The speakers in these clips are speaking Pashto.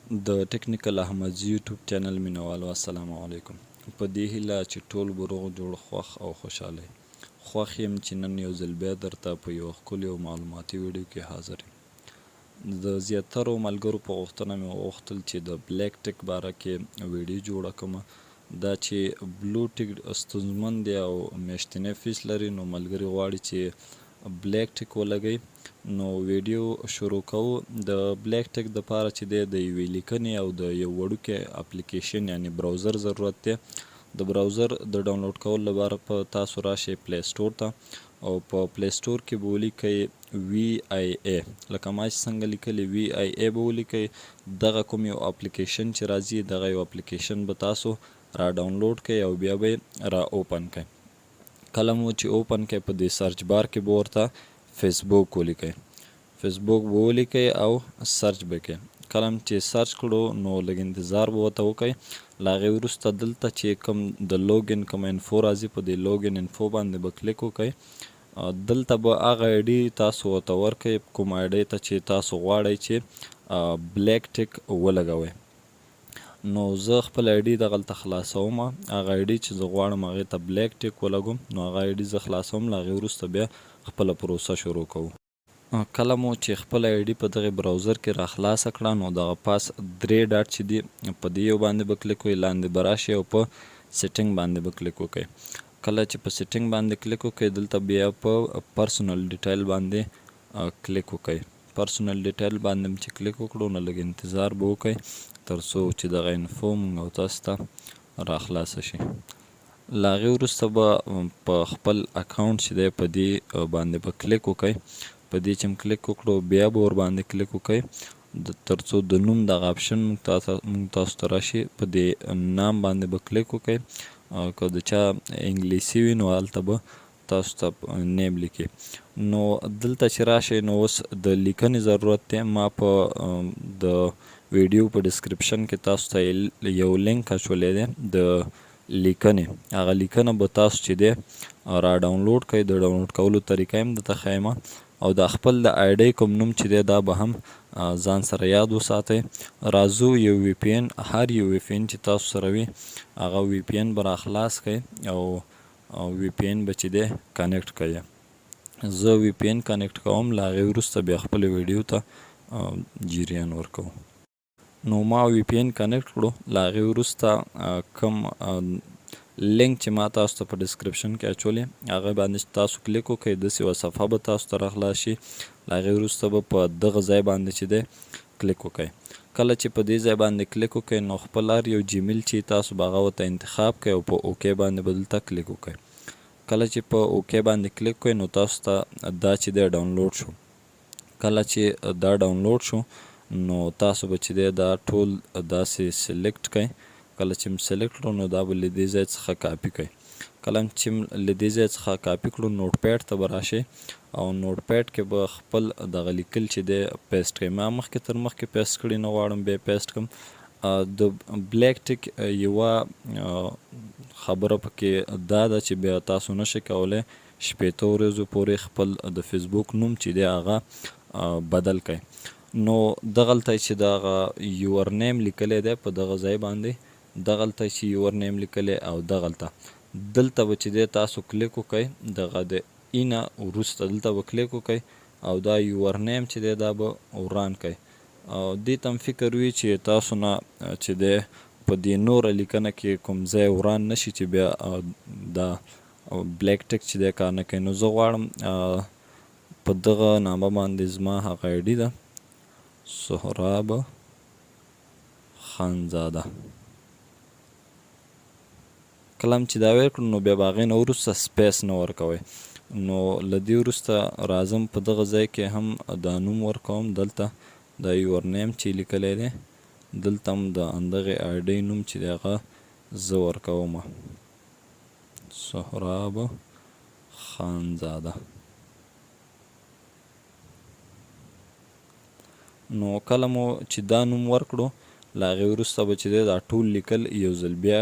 د ټیکنیکل احمدزي یوټیوب چینل مینوالو السلام علیکم. په دې هیله چې ټول به روغ جوړ خوښ او خوشحاله خوښ یم چې نن یو ځل بیا درته په یو ښکلي او معلوماتي ویډیو کې حاضر یم. د زیاترو ملګرو په غوښتنه مې وغوښتل چې د بلیک ټیک باره کې ویډیو جوړه کړم. دا چې بلو ټیک ستونزمن دی او میاشتنی فیس لري، نو ملګري غواړي چې بلیک ټیک ولګوي. نو ویډیو شروع کوو. د بلیک ټیک دپاره چې دی د یوې لیکنې او د یو وړوکي اپلیکیشن یعنې براوزر ضرورت دی. د براوزر د ډاونلوډ کولو لپاره په تاسو راشئ پلی سټور ته او په پلی سټور کې به ولیکئ VIA، لکه ما چې څنګه لیکلي VIA به ولیکئ. دغه کوم یو اپلیکیشن چې راځي، دغه یو اپلیکیشن به تاسو را ډاونلوډ کړئ او بیا به یې را اوپن کړئ. کله مو چې اوپن کړئ په دې سرچ بار کې به ورته فیسبوک ولیکئ. فیسبوک به ولیکئ او سرچ به کړئ. کله چې سرچ کړو نو لږ انتظار به ورته وکړئ. له هغې وروسته دلته چې کوم د لوګین کوم انفو راځي، په دې لوګین انفو باندې به کلیک وکړئ. دلته به هغه آیډي تاسو ورته ورکړئ، کوم آیډي ته چې تاسو غواړئ چې بلیک ټیک ولګوئ. نو زه خپل آیډي دغلته خلاصوم. هغه آیډي چې زه غواړم هغې ته بلیک ټیک ولګوم، نو هغه آیډي زه خلاصوم. له هغې وروسته بیا خپله پروسه شروع کوو. کله مو چې خپل آیډي په دغې براوزر کې را خلاصه کړه، نو دغه پاس 3 ډاټ چې دي په دې یو باندې به کلیک وکړئ، لاندې به راشئ او په سیټینګ باندې به کلیک وکړئ. کله چې په سیټینګ باندې کلیک وکړئ، دلته بیا په پرسونل ډیټیل باندې کلیک وکړئ. پرسونل ډیټیل باندې چې کلیک وکړو نو لږ انتظار به وکړئ تر څو چې دغه انفو مونږ او تاسو ته را خلاصه شي. له هغې وروسته به په خپل اکاونټ چې دی په دې باندې به کلیک وکړئ. په دې چې کلیک وکړو بیا به ورباندې کلیک وکړئ تر څو د نوم دغه آپشن مونږ تاسو ته راشي. په دې نام باندې به کلیک وکړئ. که د چا انګلیسي وي نو هلته به تاسو ته نیم لیکي. نو دلته چې راشئ نو اوس د لیکنې ضرورت دی. ما په د ویډیو په ډسکرپشن کې تاسو ته یو لینک اچولی دی د لیکنې. هغه لیکنه به تاسو چې دی را ډاونلوډ کړئ. د ډاونلوډ کولو طریقه هم درته ښیم او د خپل د آیډۍ کوم نوم چې دی دا به هم ځان سره یاد وساتئ. راځو یو VPN، هر یو VPN چې تاسو سره وي هغه VPN به را خلاص کړئ او VPN به چې دی کنیکټ کړئ. زه VPN کنیکټ کوم. له هغې وروسته بیا خپلې ویډیو ته جریان ورکوو. نو ما VPN کنیکټ کړو. له هغې وروسته کوم لینک چې ما تاسو ته په ډسکرپشن کې اچولی هغه باندې تاسو کلیک وکړئ. داسې یوه صفحه به تاسو ته را خلاص شي. له هغې وروسته به په دغه ځای باندې چې دی کلیک وکړئ. کله چې په دې ځای باندې کلیک وکړئ نو خپل هر یو جیمیل چې تاسو به هغه ورته انتخاب کړئ او په اوکې باندې به دلته کلیک وکړئ. کله چې په اوکې باندې کلیک کړئ نو تاسو ته دا چې دی ډاونلوډ شو. کله چې دا ډاونلوډ شو نو تاسو به چې دی دا ټول داسې سلیکټ کړئ. کله چې سلیکټ کړو نو دا به له دې ځای څخه کاپي کړئ. کله چې له دې ځای څخه کاپي کړو نوټ پیډ ته به راشئ او نوټ پیډ کې به خپل دغه لیکل چې دی پیسټ کړئ. ما مخکې تر مخکې پیسټ کړي، نه غواړم بیا پیسټ کړم. د بلیک ټیک یوه خبره پکې دا ده چې بیا تاسو نشئ کولی 15 ورځو پورې خپل د فیسبوک نوم چې دی هغه بدل کړئ. نو دغلته چې دغه یور نیم لیکلی دی په دغه ځای باندې، دغلته چې یور نیم لیکلی او دغلته دلته به چې دی تاسو کلیک وکړئ. دغه د اینه وروسته دلته به کلیک وکړئ او دا یور نیم چې دی دا به وران کړئ. دې ته هم فکر وي چې تاسو نه چې دی په دې نوره لیکنه کې کوم ځای وران نشي چې بیا دا بلیک ټیک چې دی کار نه کوي. نو زه غواړم په دغه نامه باندې زما هغه آیډي ده سهراب خانزاده. کله چې دا ویل کړو نو بیا به هغې نه وروسته سپیس نه ورکوئ. نو له دې وروسته راځم په دغه ځای کې هم دا نوم ورکوم. دلته دا یور نیم چې لیکلی دی دلته هم د همدغې آیډۍ نوم چې دی هغه زه ورکوم سهراب خانزاده. نو کله مو چې دا نوم ورکړو له هغې وروسته به چې دی دا ټول لیکل یو ځل بیا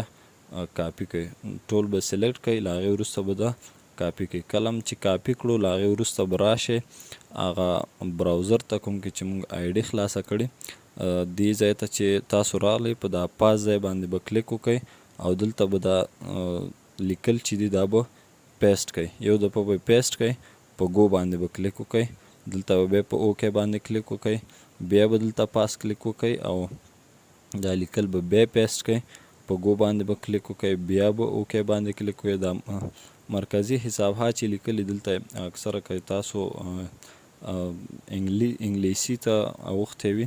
کاپي کوئ. ټول به سلیکټ کوئ. له هغې وروسته به دا کاپي کوئ. کله چې کاپي کړو له هغې وروسته به راشئ هغه براوزر ته کوم کې چې موږ آیډي خلاصه کړې دې ځای ته چې تاسو راغلی په دا پاس ځای باندې به کلیک وکئ او دلته به دا لیکل چې دي دا به پیسټ کئ. یو دفعه به پیسټ کئ، په گو باندې به کلیک وکئ، دلته به بیا په اوکې باندې کلیک وکئ، بیا به دلته پاس کلیک وکئ او دا لیکل به بیا پیسټ کئ، په گو باندې به کلیک وکئ، بیا به اوکې باندې کلیک وکئ. دا مرکزی حساب ها چې لیکلي دلته اکثره که تاسو انګلیسي ته اوښتی وي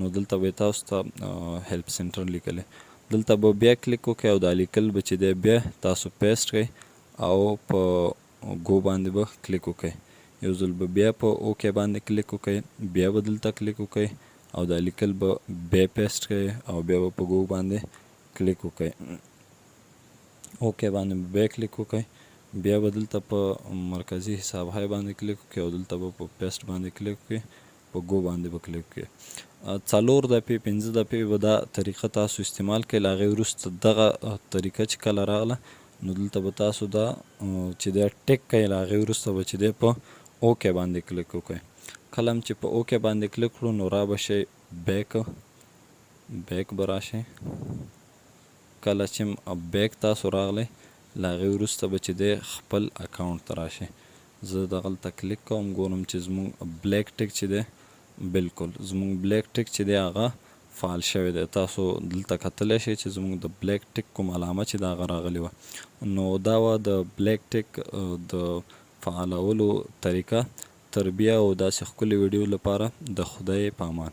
نو دلته به تاسو ته هیلپ سنټر لیکلی، دلته به بیا کلیک وکئ او دا لیکل به چې دی بیا تاسو پیسټ کئ او په گو باندې به کلیک وکئ. یو ځل به بیا په اوکې باندې کلیک وکئ، بیا به دلته کلیک وکئ او دا لیکل به بیا پیسټ کئ او بیا به په گو باندې کلیک وکئ. اوکې باندې بیا کلیک وکئ، بیا به دلته په مرکزی حساب های باندې کلیک وکئ او دلته به په پیسټ باندې کلیک وکئ، په گو باندې به کلیک وکئ. 4 دفعې 5 دفعې به دا طریقه تاسو استعمال کړئ. له هغې وروسته دغه طریقه چې کله راغله نو دلته به تاسو دا چې دی ټیک کئ، له هغې وروسته به چې دی په اوکې باندې کلیک وکئ. کله هم چې په اوکې باندې کلیک کړو نو را به شئ بیک به راشئ. کله چې بیک تاسو راغلی له هغې وروسته به چې دی خپل اکاونټ ته راشئ. زه دغلته کلیک کوم، ګورم چې زموږ بلیک ټیک چې دی بالکل زموږ بلیک ټیک چې دی هغه فعال شوی دی. تاسو دلته کتلی شئ چې زموږ د بلیک ټیک کوم علامه چې د هغه راغلې وه نو دا وه د بلیک ټیک د فعالولو طریقه. تر بیا او داسې ښکلې ویډیو لپاره د خدای په امان.